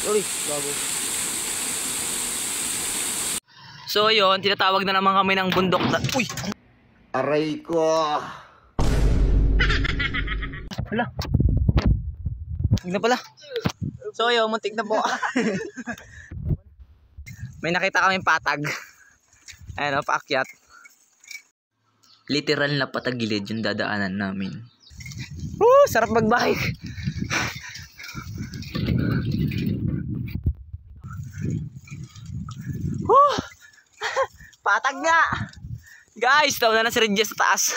Uy, bago. So yun, tinatawag na naman kami ng bundok na... Uy! Aray ko! Hala! Hindi na pala. So yun, muntik na po. May nakita kaming patag. Ayan o, paakyat. Literal na patagilid yung dadaanan namin. Sarap magbike. Patag nga. Guys, daw na si Regis sa taas.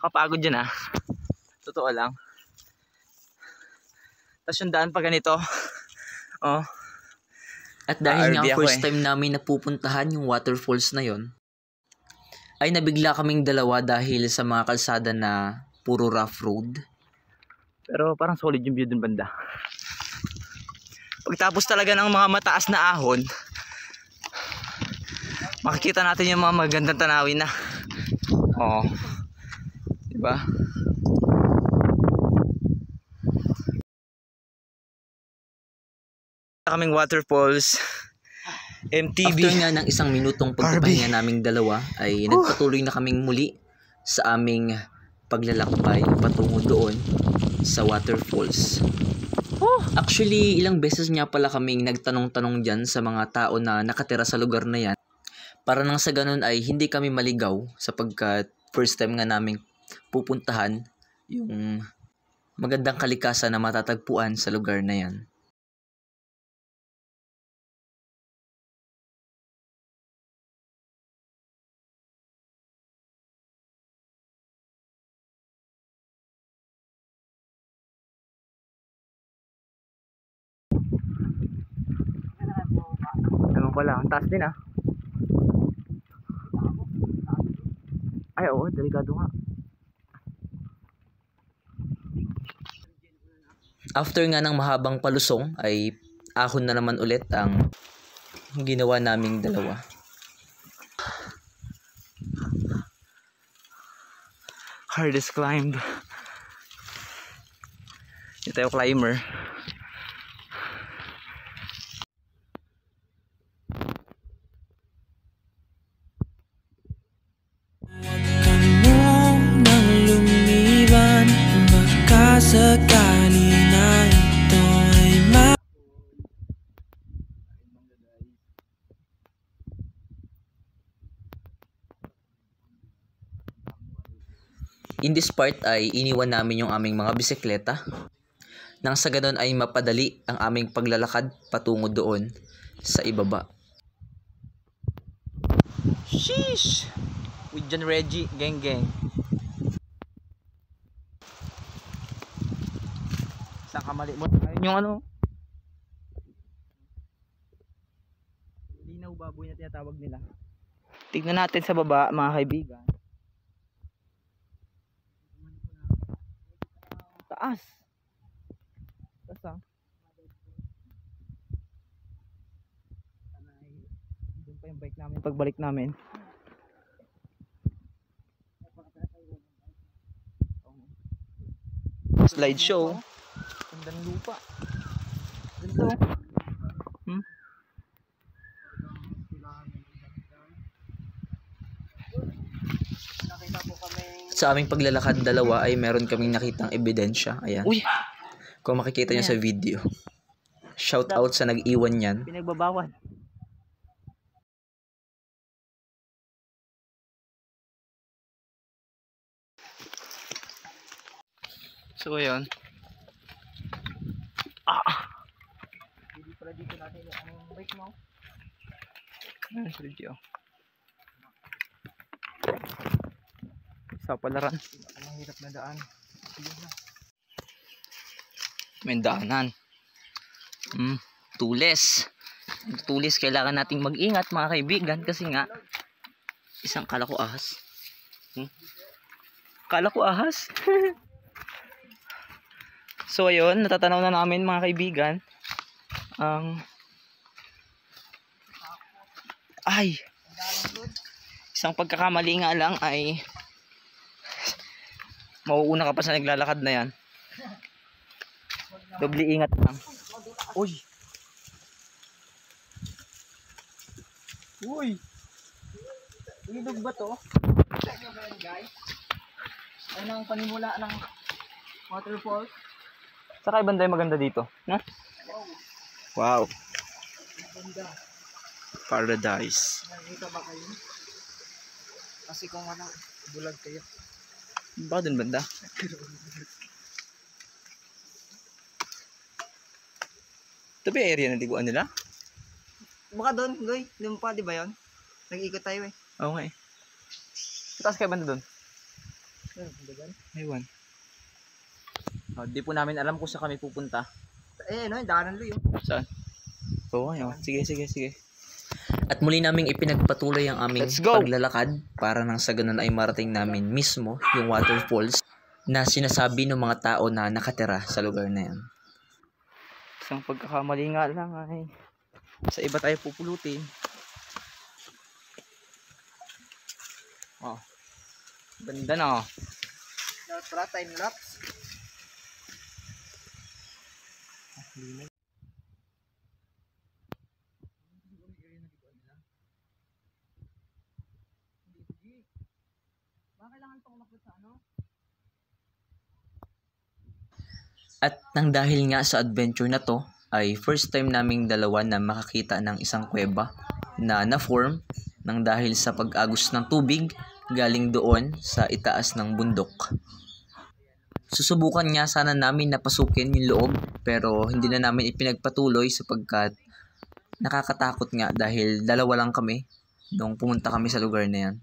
Kapagod yun ah. Totoo lang. Tapos yung daan pa ganito. Oh. At dahil nga first time namin napupuntahan yung waterfalls na yon, ay nabigla kaming dalawa dahil sa mga kalsada na puro rough road. Pero parang solid yung view dun banda. Pagtapos talaga ng mga mataas na ahon, makikita natin yung mga magandang tanawin na. Oh. Diba? Kaming waterfalls, MTB. After nga ng 1 minutong pagpapahinga naming dalawa ay nagpatuloy na kaming muli sa aming paglalakbay patungo doon sa waterfalls. Actually, ilang beses nga pala kaming nagtanong-tanong dyan sa mga tao na nakatira sa lugar na yan. Para nang sa ganun ay hindi kami maligaw sapagkat first time nga naming pupuntahan yung magandang kalikasan na matatagpuan sa lugar na yan. Ewan ko lang, taas din ah. Ay oo, delikado nga. After nga ng mahabang palusong ay ahon na naman ulit ang ginawa naming dalawa. Hardest climbed. Ito tayo climber. Sakali na ito ay In this part ay iniwan namin yung aming mga bisikleta nang sa ganun ay mapadali ang aming paglalakad patungo doon sa ibaba. Sheesh! With John Reggie, gang gang. Kamali mo. Ayun yung ano. Linaw baboy na tinatawag nila. Tignan natin sa baba mga kaibigan. Taas. Taas ah. Doon pa yung bike namin pagbalik namin. Slide show. Gandang lupa. Ganito. Sa aming paglalakad dalawa ay meron kaming nakitang ebidensya. Ayan. Uy! Kung makikita nyo sa video. Shout out sa nag-iwan yan. Pinagbabawal. So yun. Hindi pala dito natin ang bike mo. Ayan sa video. Sa palaran. Mahirap na daan. May daanan. Tulis. Tulis, kailangan nating mag-ingat mga kaibigan kasi nga isang kala ko ahas. Kala ko ahas. So ayun, natatanaw na namin mga kaibigan ang isang pagkakamali nga lang ay mauuna ka pa sa naglalakad na yan. Doble ingat lang. Uy. Uy. Ilog ba to? Check nyo ba yan, guys? Ano ang panimula ng waterfalls? Saka ibang day maganda dito. Na? Wow. Maganda. Paradise. Nakikita ba kayo? Kasi kung wala, bulag kayo. Ba dun banda? Ito ba yung area na liguan nila? Baka doon, Goy. Doon pa, di ba yun? Nag-ikot tayo eh. Oo nga eh. Taas kayo banda doon? Ayun. Aywan. Di po namin alam kung saan kami pupunta. Eh, no, daanan lo yun. Saan? Oo nga. Sige. At muli naming ipinagpatuloy ang aming paglalakad para nang sa ganun ay marating namin mismo yung waterfalls na sinasabi ng mga tao na nakatira sa lugar na yan. Isang pagkakamali nga lang ay sa iba tayo pupulutin. Oh. Ganda na oh. Para time lapse. At nang dahil nga sa adventure na to, ay first time naming dalawa na makakita ng isang kuweba na na-form nang dahil sa pag-agos ng tubig galing doon sa itaas ng bundok. Susubukan nga sana namin na pasukin yung loob pero hindi na namin ipinagpatuloy sapagkat nakakatakot nga dahil dalawa lang kami nung pumunta kami sa lugar na yan.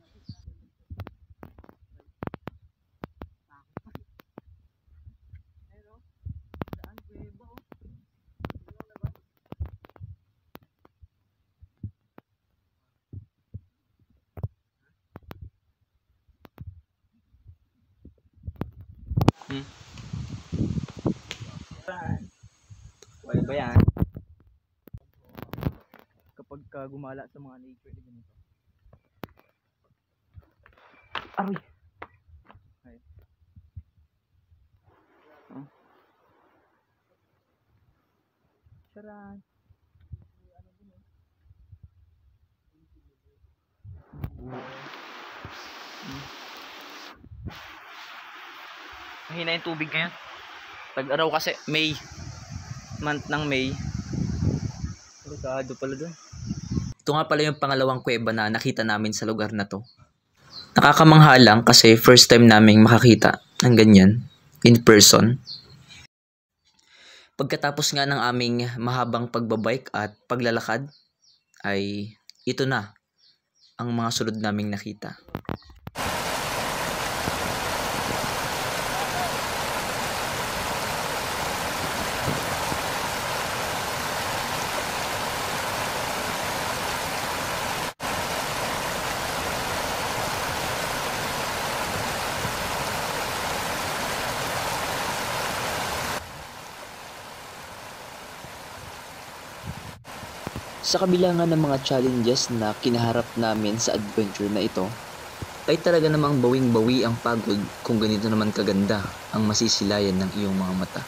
Wala ba yan? Kapag gumala sa mga nature na ganito. Aroy! Ay. Oh. Charan! Mahina yung tubig ngayon. Tag-araw kasi May. Month ng May. Delikado pala dun. Ito nga pala yung pangalawang kuweba na nakita namin sa lugar na to. Nakakamangha lang kasi first time naming makakita ng ganyan in person. Pagkatapos nga ng aming mahabang pagbabike at paglalakad ay ito na ang mga sunod naming nakita. Sa kabila nga ng mga challenges na kinaharap namin sa adventure na ito, ay talaga namang bawing-bawi ang pagod kung ganito naman kaganda ang masisilayan ng iyong mga mata.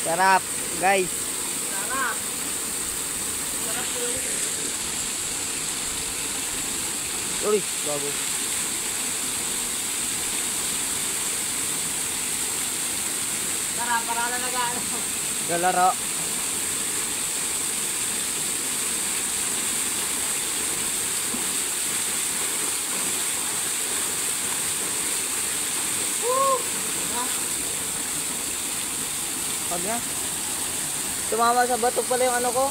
Sarap, guys. Uy, bago. Tara, para na nag-ano. Galaro. Pag na. Tumama sa bato pala yung ano ko.